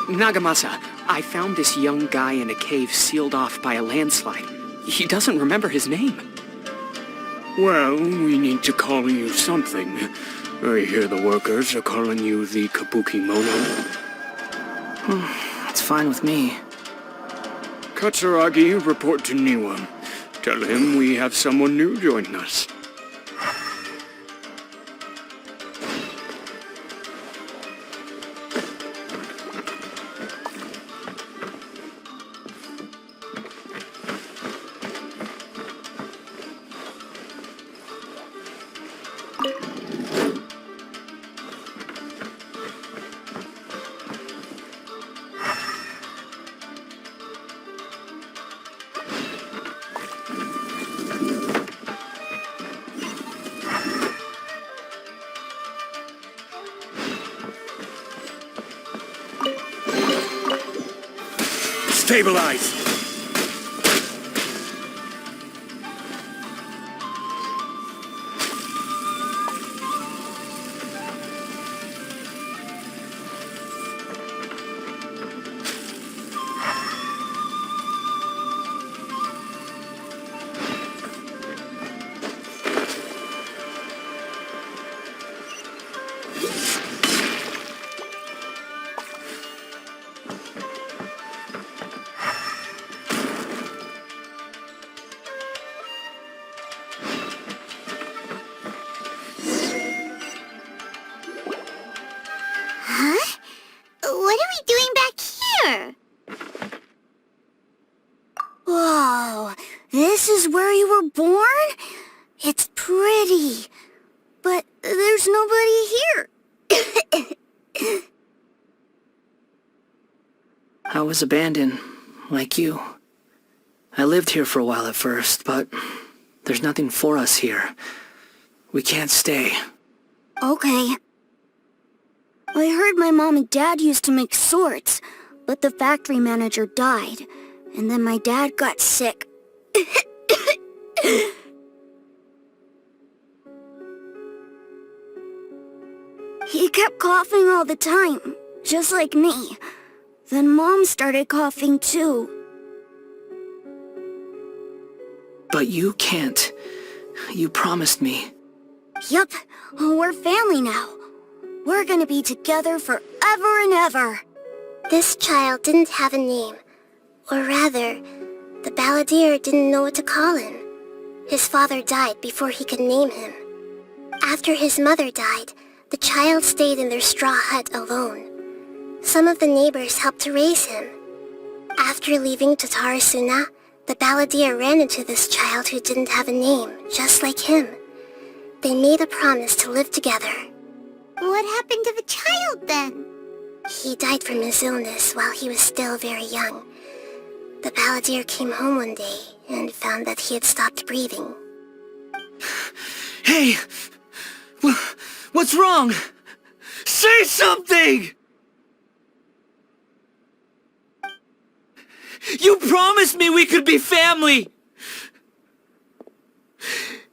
Nagamasa, I found this young guy in a cave sealed off by a landslide. He doesn't remember his name. Well, we need to call you something. I hear the workers are calling you the Kabuki Mono. That's fine with me. Katsuragi, report to Niwa. Tell him we have someone new joining us. Stabilize! What are we doing back here? Whoa, this is where you were born? It's pretty, but there's nobody here. I was abandoned, like you. I lived here for a while at first, but there's nothing for us here. We can't stay. Okay. I heard my mom and dad used to make swords, but the factory manager died, and then my dad got sick. He kept coughing all the time, just like me. Then Mom started coughing too. But you can't. You promised me. Yup, we're family now. We're gonna be together forever and ever. This child didn't have a name. Or rather, the Balladeer didn't know what to call him. His father died before he could name him. After his mother died, the child stayed in their straw hut alone. Some of the neighbors helped to raise him. After leaving Tatarasuna, the Balladeer ran into this child who didn't have a name, just like him. They made a promise to live together. What happened to the child then? He died from his illness while he was still very young. The Balladeer came home one day and found that he had stopped breathing. Hey! What's wrong? Say something! You promised me we could be family!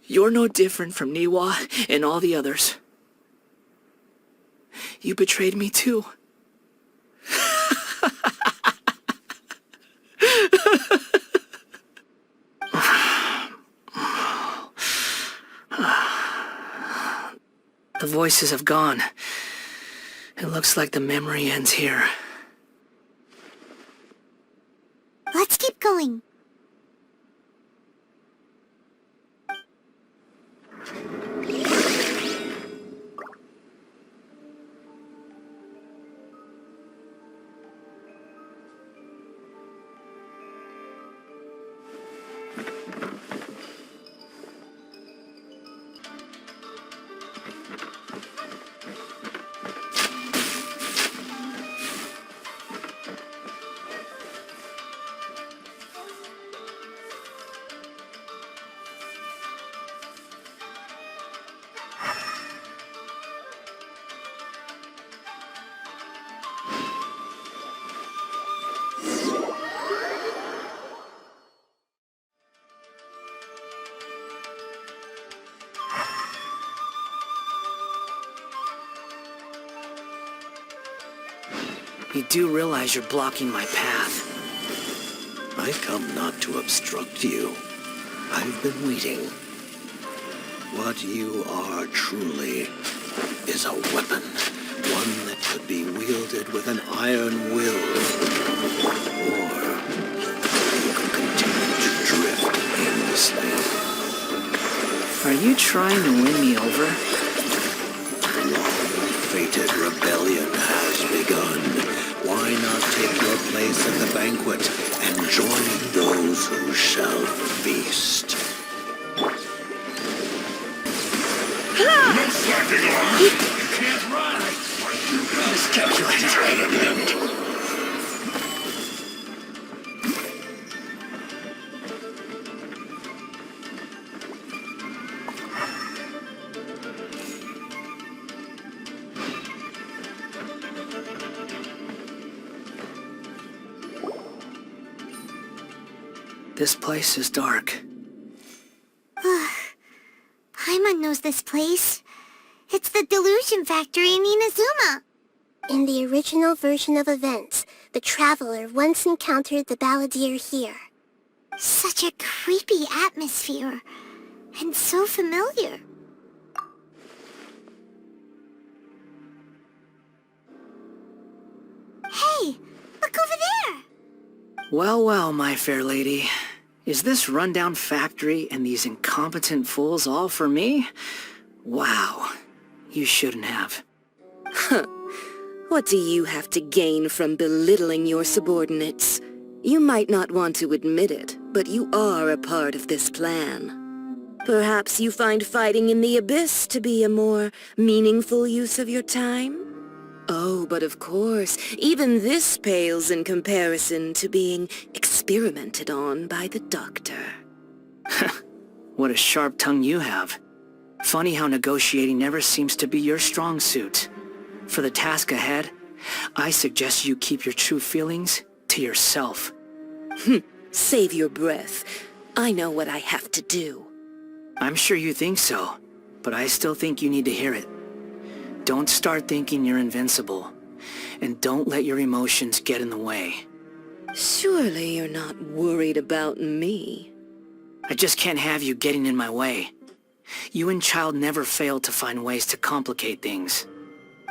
You're no different from Niwa and all the others. You betrayed me too. The voices have gone. It looks like the memory ends here. Let's keep going. You do realize you're blocking my path. I come not to obstruct you. I've been waiting. What you are truly is a weapon. One that could be wielded with an iron will. Or you could continue to drift aimlessly. Are you trying to win me over? The long-fated rebellion has begun. Why not take your place at the banquet and join those who shall feast? No slacking on! You can't run! Miscalculated. This place is dark. Paimon knows this place. It's the Delusion Factory in Inazuma. In the original version of events, the Traveler once encountered the Balladeer here. Such a creepy atmosphere, and so familiar. Hey, look over there! Well, well, my fair lady. Is this rundown factory and these incompetent fools all for me? Wow. You shouldn't have. What do you have to gain from belittling your subordinates? You might not want to admit it, but you are a part of this plan. Perhaps you find fighting in the abyss to be a more meaningful use of your time? Oh, but of course, even this pales in comparison to being experimented on by the doctor. What a sharp tongue you have. Funny how negotiating never seems to be your strong suit. For the task ahead, I suggest you keep your true feelings to yourself. Save your breath. I know what I have to do. I'm sure you think so, but I still think you need to hear it. Don't start thinking you're invincible, and don't let your emotions get in the way. Surely you're not worried about me. I just can't have you getting in my way. You and Child never fail to find ways to complicate things.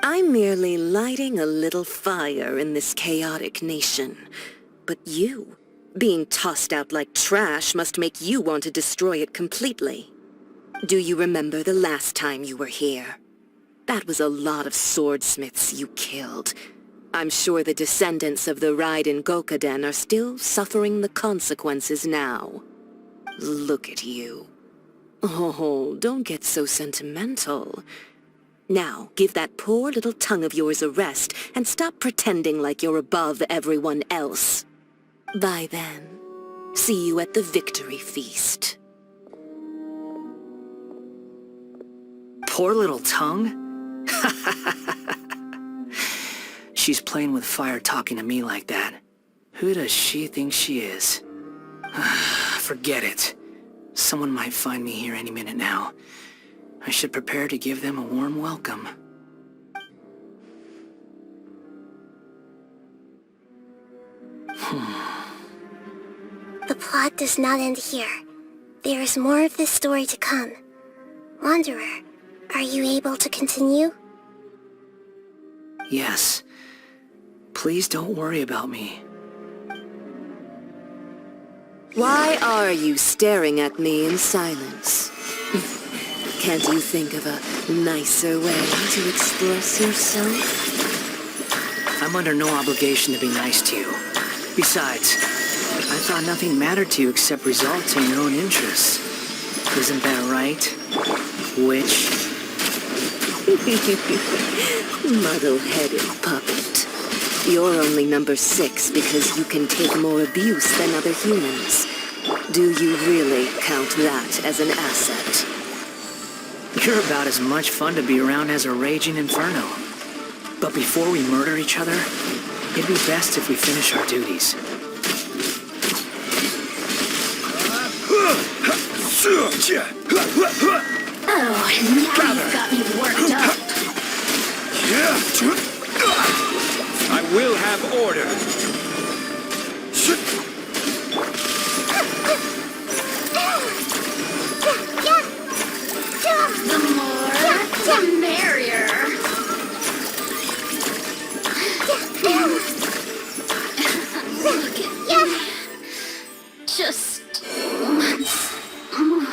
I'm merely lighting a little fire in this chaotic nation. But you, being tossed out like trash, must make you want to destroy it completely. Do you remember the last time you were here? That was a lot of swordsmiths you killed. I'm sure the descendants of the Raiden Gokaden are still suffering the consequences now. Look at you. Oh, don't get so sentimental. Now, give that poor little tongue of yours a rest and stop pretending like you're above everyone else. Bye then. See you at the victory feast. Poor little tongue? She's playing with fire talking to me like that. Who does she think she is? Forget it. Someone might find me here any minute now. I should prepare to give them a warm welcome. The plot does not end here. There is more of this story to come. Wanderer, are you able to continue? Yes. Please don't worry about me. Why are you staring at me in silence? Can't you think of a nicer way to express yourself? I'm under no obligation to be nice to you. Besides, I thought nothing mattered to you except results and your own interests. Isn't that right, witch? Muddle-headed puppet. You're only number 6 because you can take more abuse than other humans. Do you really count that as an asset? You're about as much fun to be around as a raging inferno. But before we murder each other, it'd be best if we finish our duties. Oh, now you've got me worked up. I We'll have order. The more, the merrier. Look at me. Just once more.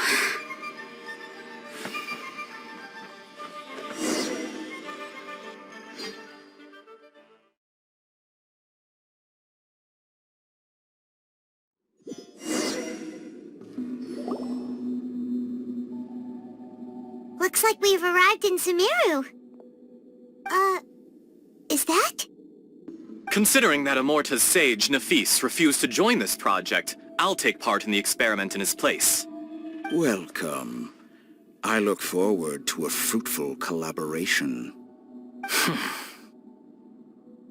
Looks like we've arrived in Sumeru. Is that? Considering that Amorta's sage, Nafis, refused to join this project, I'll take part in the experiment in his place. Welcome. I look forward to a fruitful collaboration.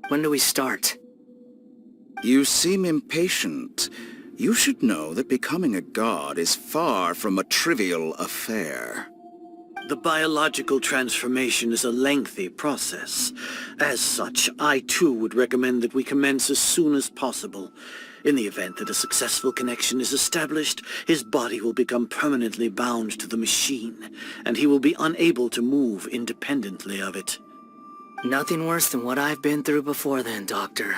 When do we start? You seem impatient. You should know that becoming a god is far from a trivial affair. The biological transformation is a lengthy process. As such, I too would recommend that we commence as soon as possible. In the event that a successful connection is established, his body will become permanently bound to the machine, and he will be unable to move independently of it. Nothing worse than what I've been through before then, Doctor.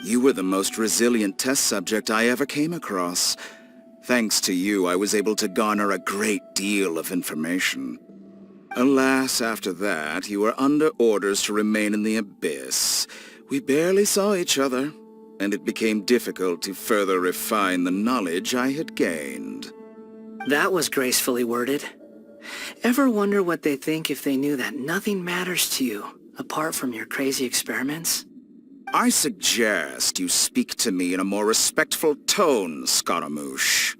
You were the most resilient test subject I ever came across. Thanks to you, I was able to garner a great deal of information. Alas, after that, you were under orders to remain in the abyss. We barely saw each other, and it became difficult to further refine the knowledge I had gained. That was gracefully worded. Ever wonder what they think if they knew that nothing matters to you, apart from your crazy experiments? I suggest you speak to me in a more respectful tone, Scaramouche.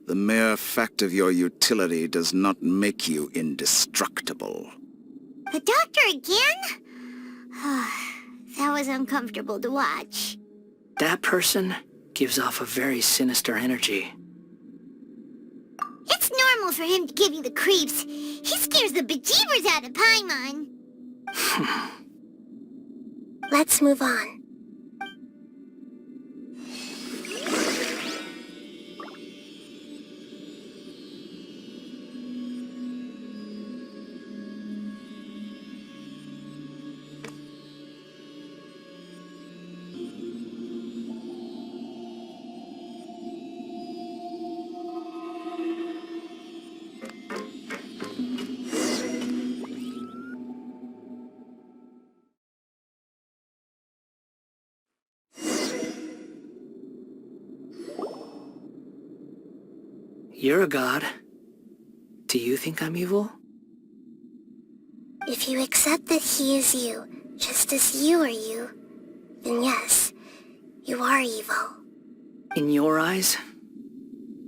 The mere fact of your utility does not make you indestructible. The doctor again? That was uncomfortable to watch. That person gives off a very sinister energy. It's normal for him to give you the creeps. He scares the bejeebers out of Paimon. Let's move on. You're a god. Do you think I'm evil? If you accept that he is you, just as you are you, then yes, you are evil. In your eyes,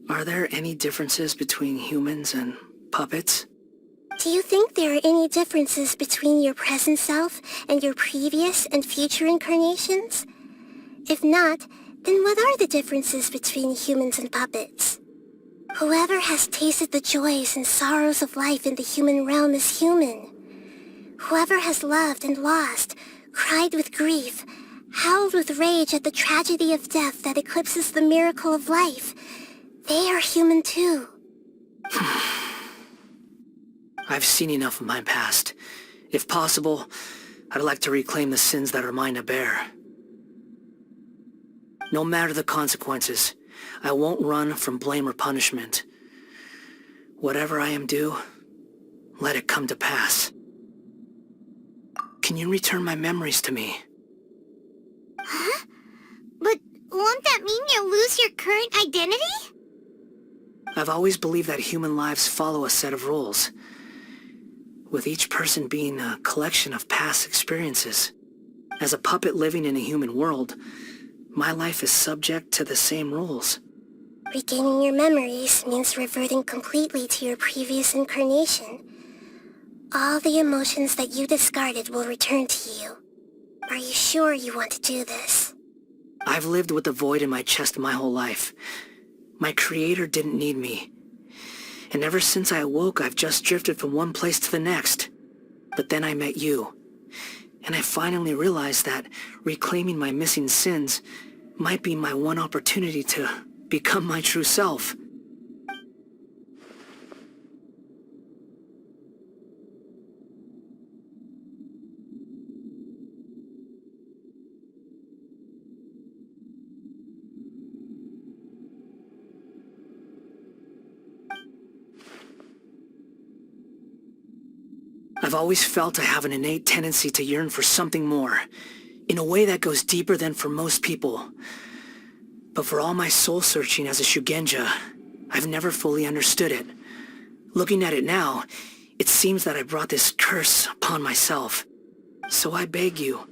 are there any differences between humans and puppets? Do you think there are any differences between your present self and your previous and future incarnations? If not, then what are the differences between humans and puppets? Whoever has tasted the joys and sorrows of life in the human realm is human. Whoever has loved and lost, cried with grief, howled with rage at the tragedy of death that eclipses the miracle of life, they are human too. I've seen enough of my past. If possible, I'd like to reclaim the sins that are mine to bear. No matter the consequences, I won't run from blame or punishment. Whatever I am due, let it come to pass. Can you return my memories to me? Huh? But won't that mean you'll lose your current identity? I've always believed that human lives follow a set of rules, with each person being a collection of past experiences. As a puppet living in a human world, my life is subject to the same rules. Regaining your memories means reverting completely to your previous incarnation. All the emotions that you discarded will return to you. Are you sure you want to do this? I've lived with the void in my chest my whole life. My creator didn't need me. And ever since I awoke, I've just drifted from one place to the next. But then I met you. And I finally realized that reclaiming my missing sins might be my one opportunity to become my true self. I've always felt I have an innate tendency to yearn for something more, in a way that goes deeper than for most people. But for all my soul-searching as a Shugenja, I've never fully understood it. Looking at it now, it seems that I brought this curse upon myself. So I beg you,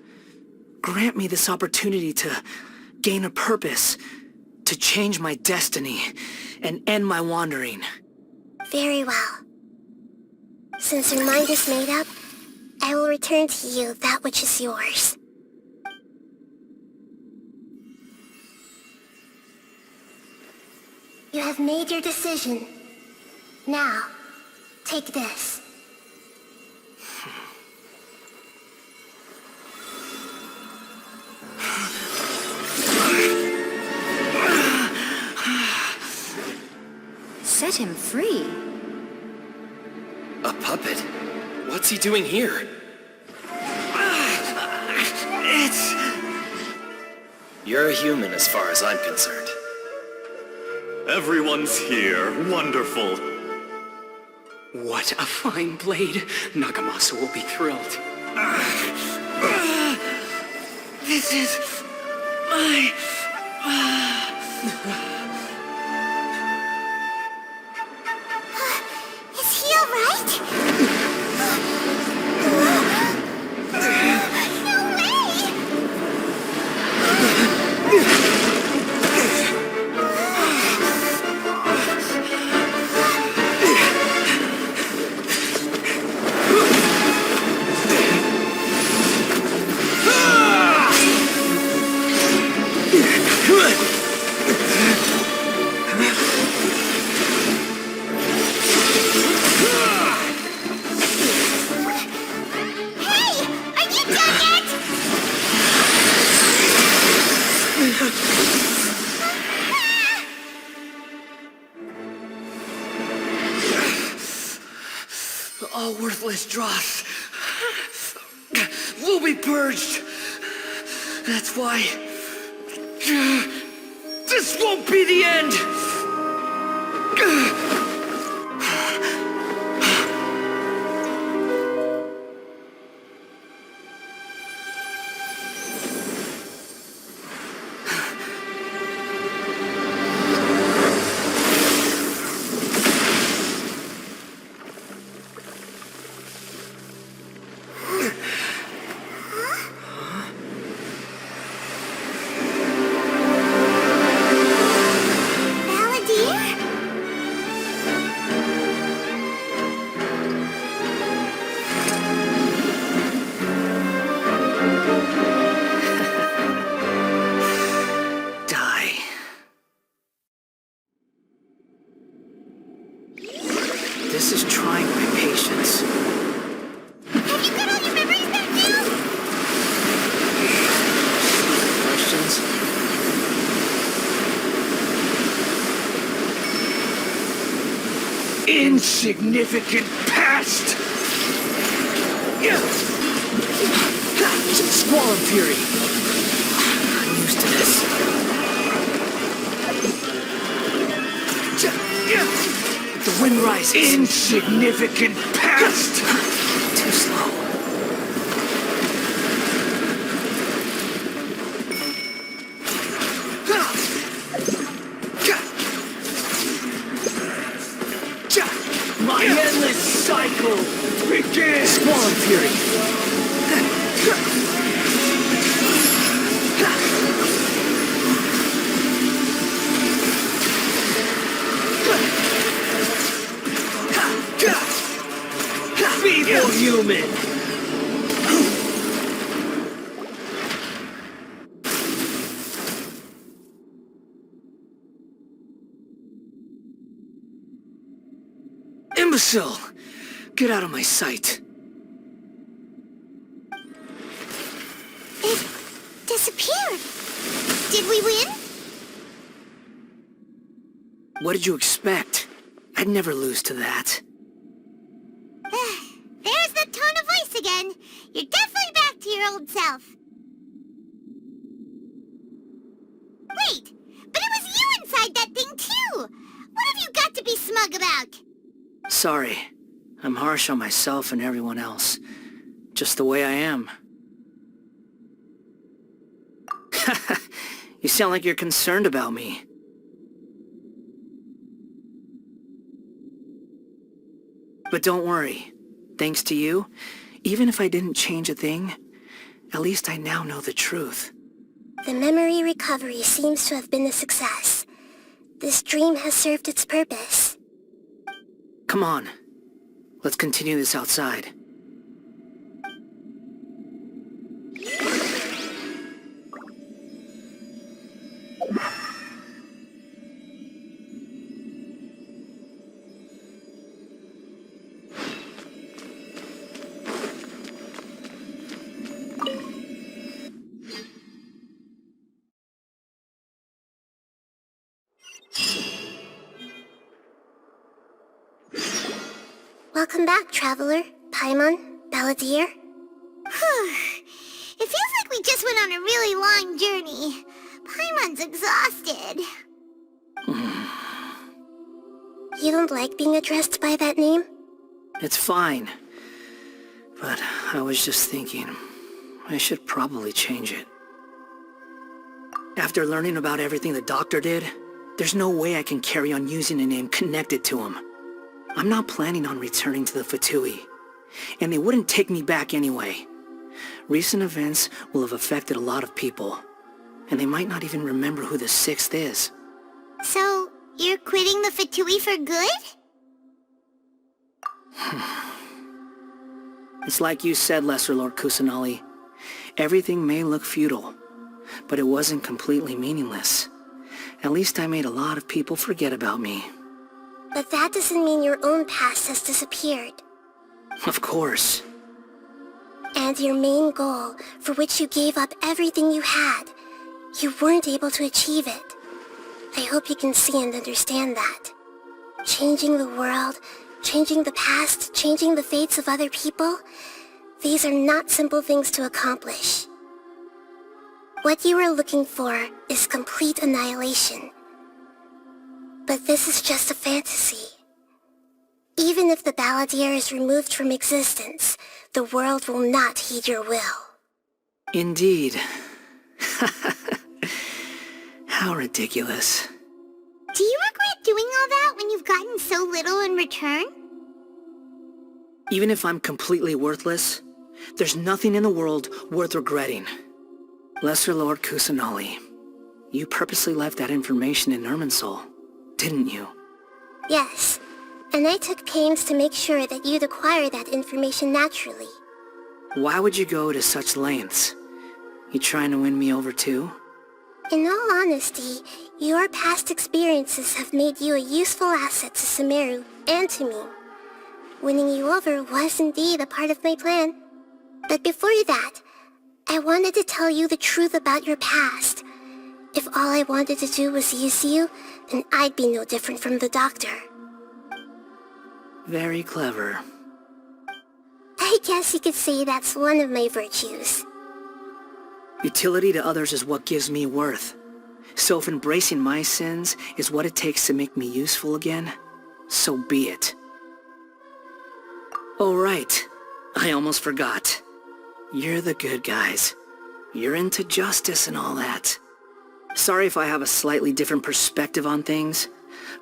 grant me this opportunity to gain a purpose, to change my destiny, and end my wandering. Very well. Since your mind is made up, I will return to you that which is yours. You have made your decision. Now, take this. Set him free. A puppet? What's he doing here? You're a human as far as I'm concerned. Everyone's here. Wonderful. What a fine blade. Nagamasa will be thrilled. This is my... Is he alright? No way! All worthless dross will be purged. That's why this won't be the end. This is trying my patience. Have you got all your memories back now? Questions? Insignificant past! Squall and Fury. I'm used to this. The wind rises. Insignificant past! Too slow. My endless cycle begins! Squall and Fury. Feeble human! Imbecile! Get out of my sight. disappeared. Did we win? What did you expect? I'd never lose to that. There's the tone of voice again. You're definitely back to your old self. Wait, but it was you inside that thing too! What have you got to be smug about? Sorry. I'm harsh on myself and everyone else. Just the way I am. You sound like you're concerned about me. But don't worry. Thanks to you, even if I didn't change a thing, at least I now know the truth. The memory recovery seems to have been a success. This dream has served its purpose. Come on. Let's continue this outside. Welcome back, Traveler, Paimon, Balladeer. It feels like we just went on a really long journey. Paimon's exhausted. You don't like being addressed by that name? It's fine. But I was just thinking, I should probably change it. After learning about everything the doctor did, there's no way I can carry on using a name connected to him. I'm not planning on returning to the Fatui, and they wouldn't take me back anyway. Recent events will have affected a lot of people, and they might not even remember who the Sixth is. So, you're quitting the Fatui for good? It's like you said, Lesser Lord Kusanali. Everything may look futile, but it wasn't completely meaningless. At least I made a lot of people forget about me. But that doesn't mean your own past has disappeared. Of course. And your main goal, for which you gave up everything you had, you weren't able to achieve it. I hope you can see and understand that. Changing the world, changing the past, changing the fates of other people, these are not simple things to accomplish. What you are looking for is complete annihilation. But this is just a fantasy. Even if the Balladeer is removed from existence, the world will not heed your will. Indeed. How ridiculous. Do you regret doing all that when you've gotten so little in return? Even if I'm completely worthless, there's nothing in the world worth regretting. Lesser Lord Kusanali, you purposely left that information in Irminsul, didn't you? Yes, and I took pains to make sure that you'd acquire that information naturally. Why would you go to such lengths? You trying to win me over too? In all honesty, your past experiences have made you a useful asset to Sumeru and to me. Winning you over was indeed a part of my plan. But before that, I wanted to tell you the truth about your past. If all I wanted to do was use you, then I'd be no different from the doctor. Very clever. I guess you could say that's one of my virtues. Utility to others is what gives me worth. So if embracing my sins is what it takes to make me useful again, so be it. Oh right, I almost forgot. You're the good guys. You're into justice and all that. Sorry if I have a slightly different perspective on things,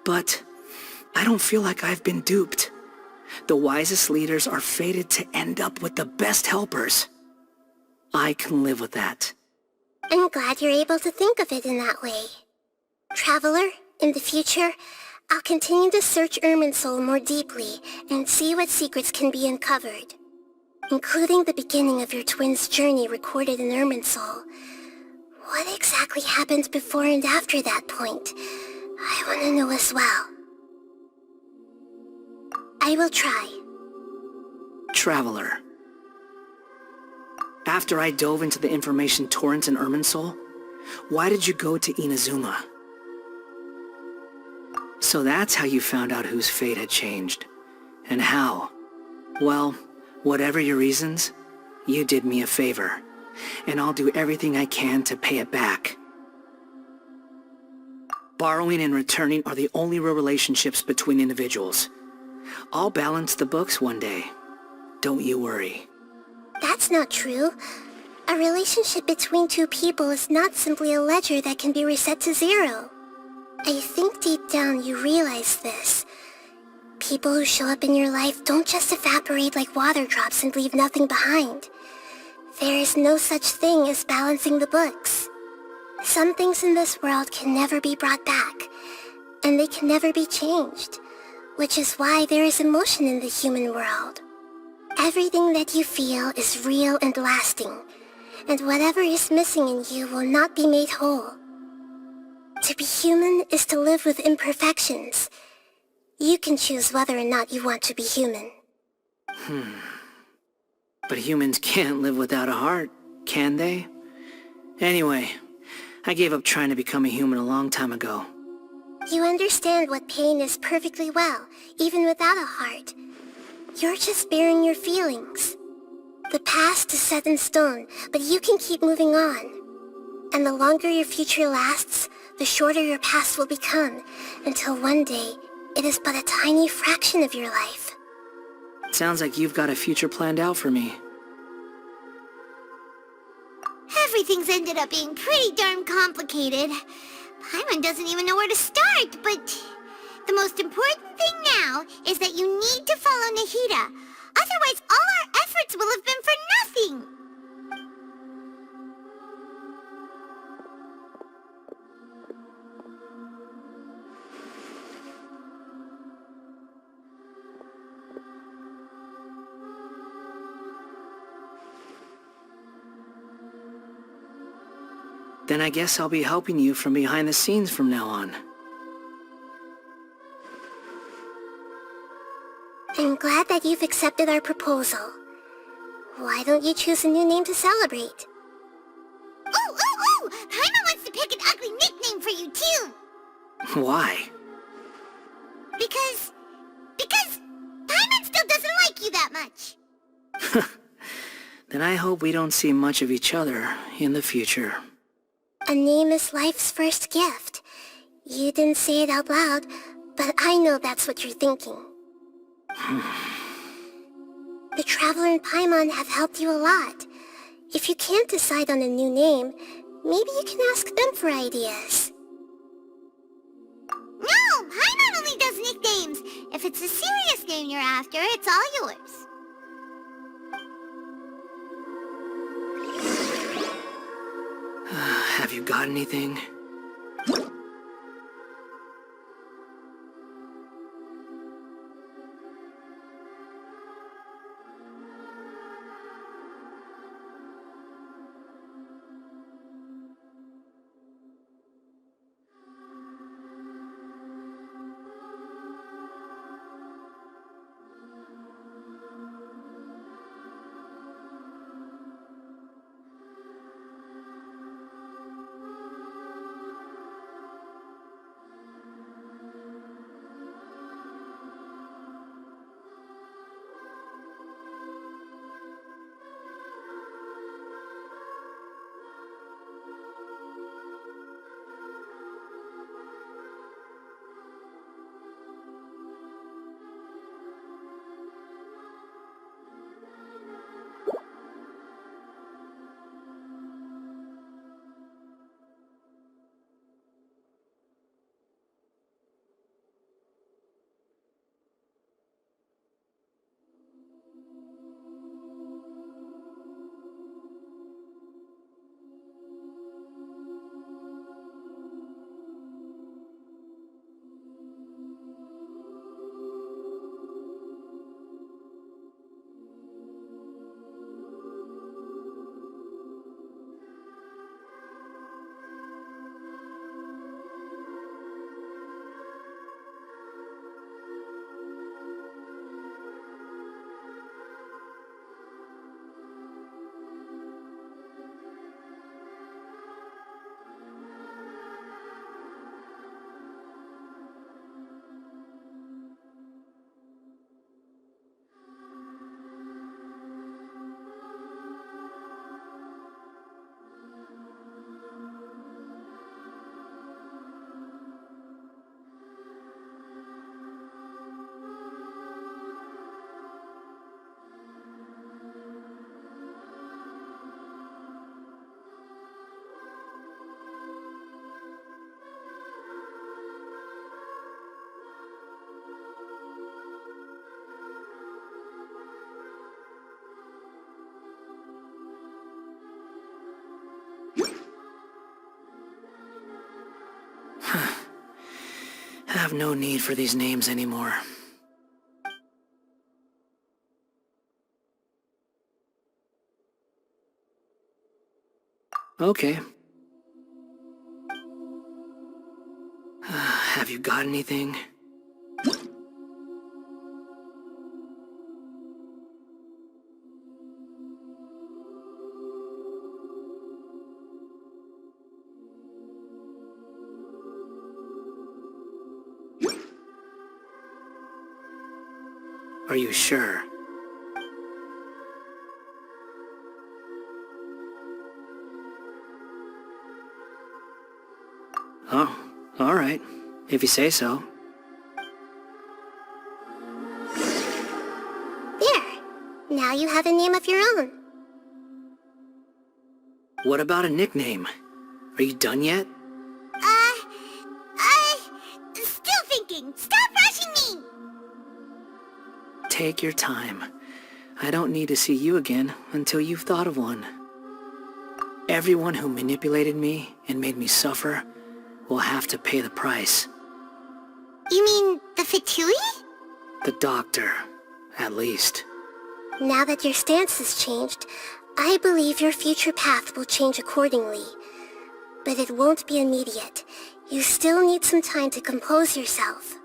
but I don't feel like I've been duped. The wisest leaders are fated to end up with the best helpers. I can live with that. I'm glad you're able to think of it in that way. Traveler, in the future, I'll continue to search Irminsul more deeply and see what secrets can be uncovered, including the beginning of your twins' journey recorded in Irminsul. What exactly happened before and after that point? I want to know as well. I will try. Traveler. After I dove into the information torrents in Irminsul, why did you go to Inazuma? So that's how you found out whose fate had changed. And how? Well, whatever your reasons, you did me a favor. And I'll do everything I can to pay it back. Borrowing and returning are the only real relationships between individuals. I'll balance the books one day. Don't you worry. That's not true. A relationship between two people is not simply a ledger that can be reset to zero. I think deep down you realize this. People who show up in your life don't just evaporate like water drops and leave nothing behind. There is no such thing as balancing the books. Some things in this world can never be brought back, and they can never be changed, which is why there is emotion in the human world. Everything that you feel is real and lasting, and whatever is missing in you will not be made whole. To be human is to live with imperfections. You can choose whether or not you want to be human. But humans can't live without a heart, can they? Anyway, I gave up trying to become a human a long time ago. You understand what pain is perfectly well, even without a heart. You're just bearing your feelings. The past is set in stone, but you can keep moving on. And the longer your future lasts, the shorter your past will become, until one day, it is but a tiny fraction of your life. Sounds like you've got a future planned out for me. Everything's ended up being pretty darn complicated. Paimon doesn't even know where to start, but the most important thing now is that you need to follow Nahida. Otherwise, all our efforts will have been for nothing. Then I guess I'll be helping you from behind the scenes from now on. I'm glad that you've accepted our proposal. Why don't you choose a new name to celebrate? Ooh! Paimon wants to pick an ugly nickname for you, too! Why? Because Paimon still doesn't like you that much. Then I hope we don't see much of each other in the future. A name is life's first gift. You didn't say it out loud, but I know that's what you're thinking. The Traveler and Paimon have helped you a lot. If you can't decide on a new name, maybe you can ask them for ideas. No! Paimon only does nicknames! If it's a serious name you're after, it's all yours. Have you got anything? have no need for these names anymore. Okay. Have you got anything? Are you sure? Oh, all right. If you say so. There. Now you have a name of your own. What about a nickname? Are you done yet? Still thinking. Stop rushing me! Take your time. I don't need to see you again until you've thought of one. Everyone who manipulated me and made me suffer will have to pay the price. You mean the Fatui? The doctor, at least. Now that your stance has changed, I believe your future path will change accordingly. But it won't be immediate. You still need some time to compose yourself.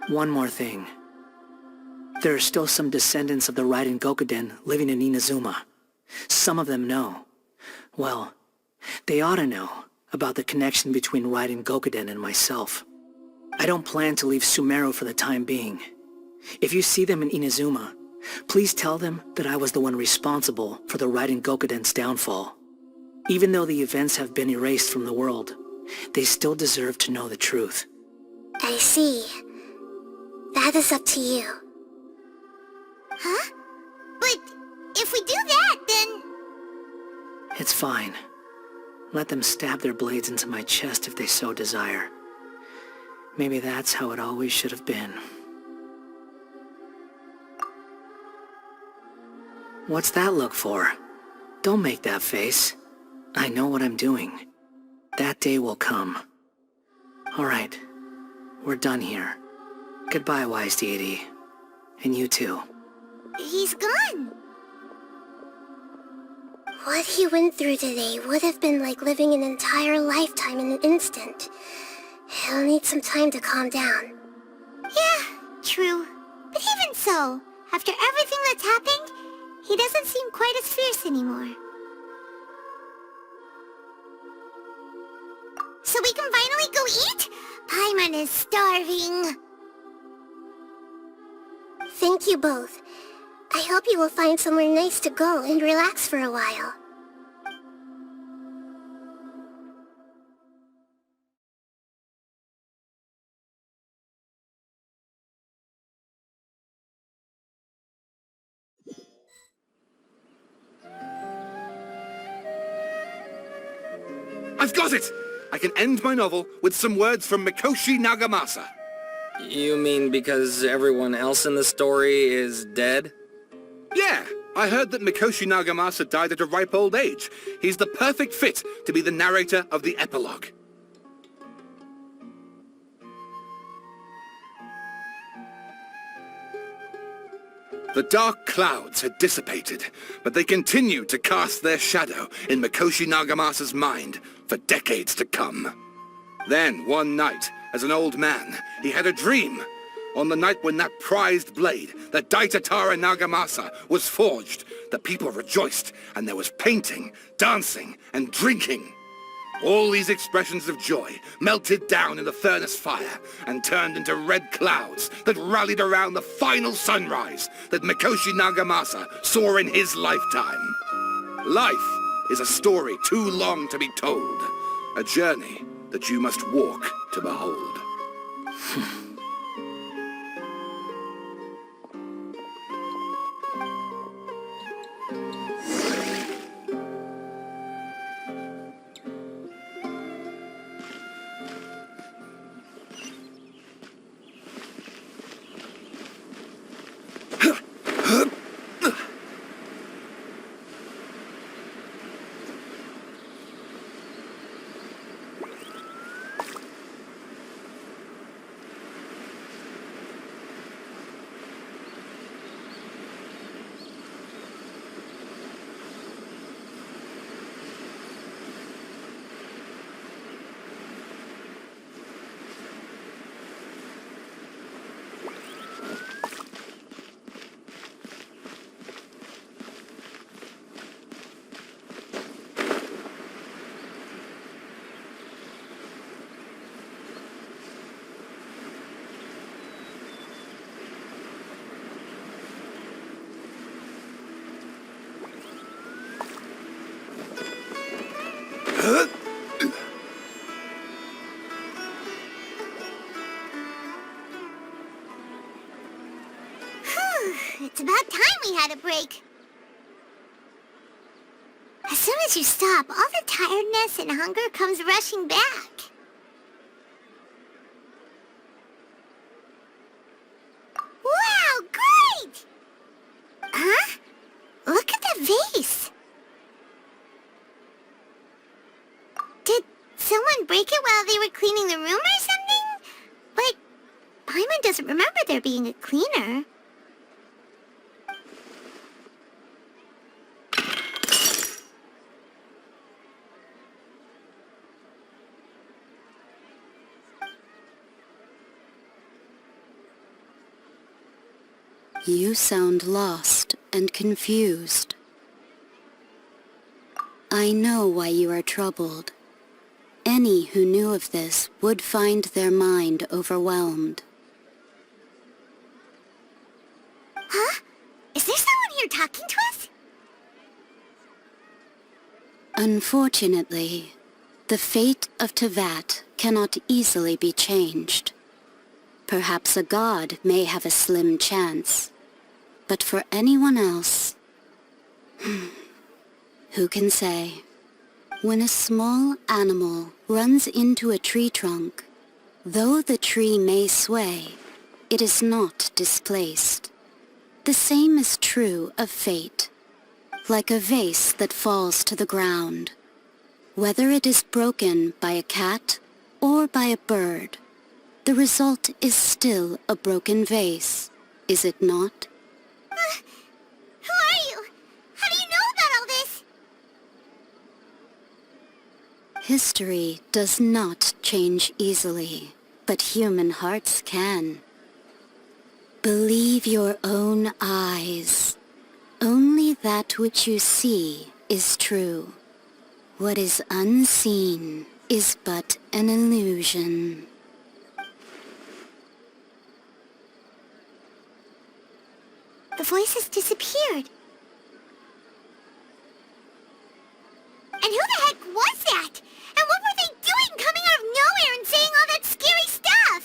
One more thing. There are still some descendants of the Raiden Gokuden living in Inazuma. Some of them know. Well, they ought to know about the connection between Raiden Gokuden and myself. I don't plan to leave Sumeru for the time being. If you see them in Inazuma, please tell them that I was the one responsible for the Raiden Gokuden's downfall. Even though the events have been erased from the world, they still deserve to know the truth. I see. That is up to you. Huh? But if we do that, then... It's fine. Let them stab their blades into my chest if they so desire. Maybe that's how it always should have been. What's that look for? Don't make that face. I know what I'm doing. That day will come. Alright. We're done here. Goodbye, wise deity. And you too. He's gone. What he went through today would have been like living an entire lifetime in an instant. He'll need some time to calm down. Yeah, true. But even so, after everything that's happened, he doesn't seem quite as fierce anymore. So we can finally go eat? Paimon is starving. Thank you both. I hope you will find somewhere nice to go and relax for a while. I've got it! I can end my novel with some words from Mikoshi Nagamasa. You mean because everyone else in the story is dead? Yeah, I heard that Mikoshi Nagamasa died at a ripe old age. He's the perfect fit to be the narrator of the epilogue. The dark clouds had dissipated, but they continued to cast their shadow in Mikoshi Nagamasa's mind for decades to come. Then, one night, as an old man, he had a dream. On the night when that prized blade, the Daitatara Nagamasa, was forged, the people rejoiced, and there was painting, dancing, and drinking. All these expressions of joy melted down in the furnace fire and turned into red clouds that rallied around the final sunrise that Mikoshi Nagamasa saw in his lifetime. Life is a story too long to be told, a journey that you must walk to behold. It's about time we had a break. As soon as you stop, all the tiredness and hunger comes rushing back. Wow, great! Huh? Look at the vase. Did someone break it while they were cleaning the room or something? But Paimon doesn't remember there being a cleaner. You sound lost and confused. I know why you are troubled. Any who knew of this would find their mind overwhelmed. Huh? Is there someone here talking to us? Unfortunately, the fate of Tevat cannot easily be changed. Perhaps a god may have a slim chance. But for anyone else, who can say? When a small animal runs into a tree trunk, though the tree may sway, it is not displaced. The same is true of fate, like a vase that falls to the ground. Whether it is broken by a cat or by a bird, the result is still a broken vase, is it not? Who are you? How do you know about all this? History does not change easily, but human hearts can. Believe your own eyes. Only that which you see is true. What is unseen is but an illusion. The voice has disappeared. And who the heck was that? And what were they doing coming out of nowhere and saying all that scary stuff?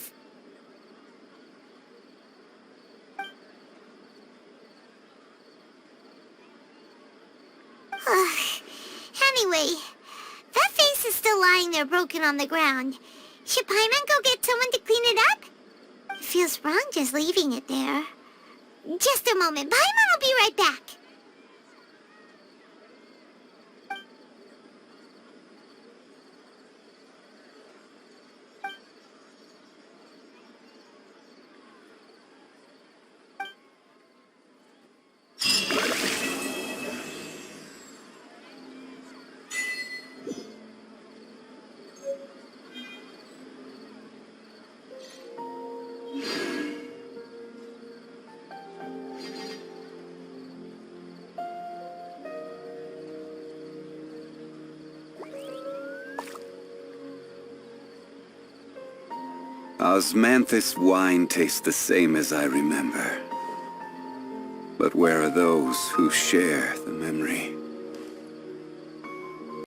Anyway, that vase is still lying there broken on the ground. Should Paimon go get someone to clean it up? It feels wrong just leaving it there. Just a moment. Paimon will be right back. Osmanthus wine tastes the same as I remember. But where are those who share the memory?